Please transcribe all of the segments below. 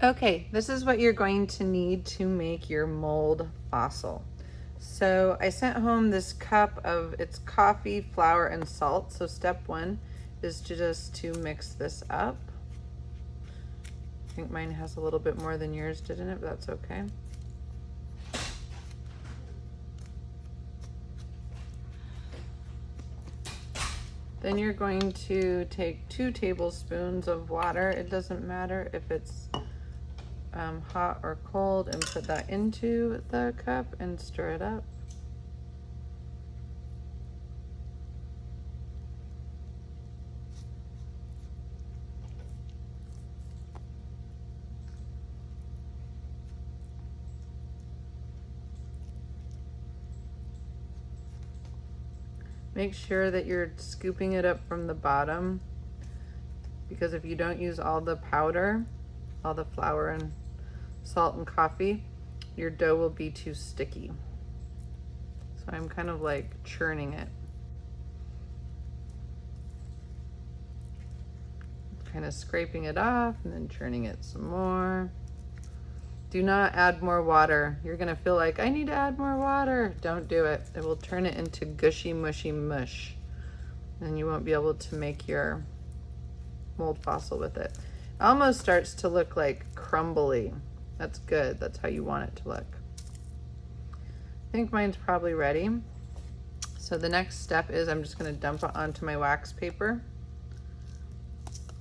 Okay, this is what you're going to need to make your mold fossil. So I sent home this cup of, it's coffee, flour, and salt. So step one is just to mix this up. I think mine has a little bit more than yours, didn't it? But that's okay. Then you're going to take 2 tablespoons of water. It doesn't matter if it's hot or cold, and put that into the cup and stir it up. Make sure that you're scooping it up from the bottom, because if you don't use all the powder, all the flour and salt and coffee, your dough will be too sticky. So I'm kind of like churning it. Kind of scraping it off and then churning it some more. Do not add more water. You're gonna feel like, I need to add more water. Don't do it. It will turn it into gushy, mushy mush. And you won't be able to make your mold fossil with it. It almost starts to look like crumbly. That's good. That's how you want it to look. I think mine's probably ready. So the next step is I'm just gonna dump it onto my wax paper.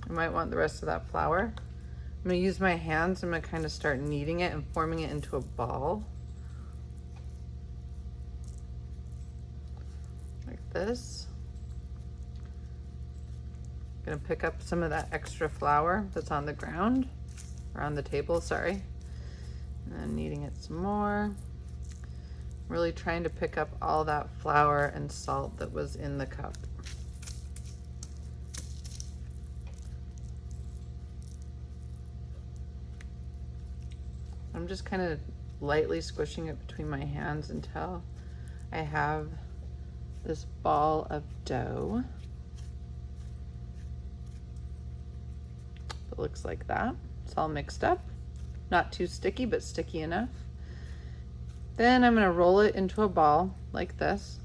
I might want the rest of that flour. I'm gonna use my hands. I'm gonna kind of start kneading it and forming it into a ball. Like this. I'm gonna pick up some of that extra flour that's on the ground, or on the table, sorry. And then kneading it some more. Really trying to pick up all that flour and salt that was in the cup. I'm just kind of lightly squishing it between my hands until I have this ball of dough. It looks like that. It's all mixed up. Not too sticky, but sticky enough. Then I'm gonna roll it into a ball like this,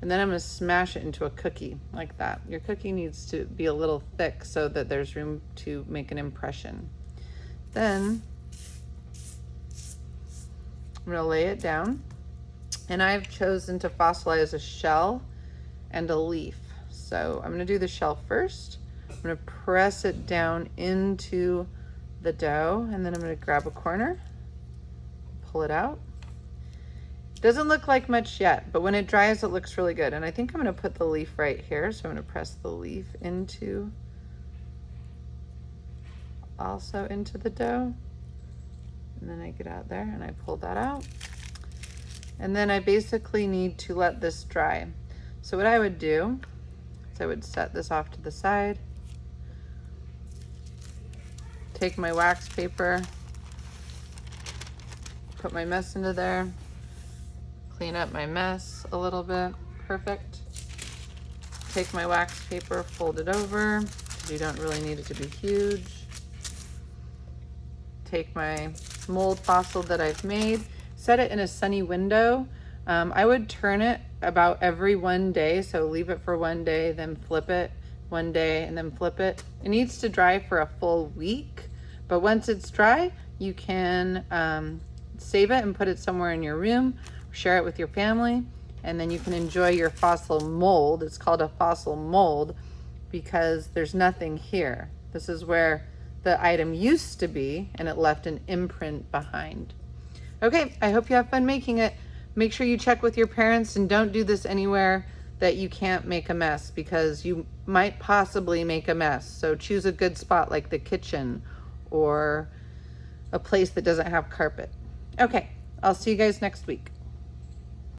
and then I'm gonna smash it into a cookie like that. Your cookie needs to be a little thick so that there's room to make an impression. Then I'm gonna lay it down, and I've chosen to fossilize a shell and a leaf. So I'm gonna do the shell first. I'm gonna press it down into the dough, and then I'm gonna grab a corner, pull it out. Doesn't look like much yet, but when it dries, it looks really good. And I think I'm gonna put the leaf right here. So I'm gonna press the leaf into the dough. And then I get out there and I pull that out. And then I basically need to let this dry. So what I would do is I would set this off to the side, take my wax paper, put my mess into there, clean up my mess a little bit, perfect. Take my wax paper, fold it over. You don't really need it to be huge. Take my mold fossil that I've made, set it in a sunny window. I would turn it about every 1 day. So leave it for 1 day, then flip it 1 day, and then flip it. It needs to dry for a full week, but once it's dry, you can save it and put it somewhere in your room, share it with your family, and then you can enjoy your fossil mold. It's called a fossil mold because there's nothing here. This is where the item used to be, and it left an imprint behind. Okay, I hope you have fun making it. Make sure you check with your parents, and don't do this anywhere that you can't make a mess, because you might possibly make a mess. So choose a good spot like the kitchen or a place that doesn't have carpet. Okay, I'll see you guys next week.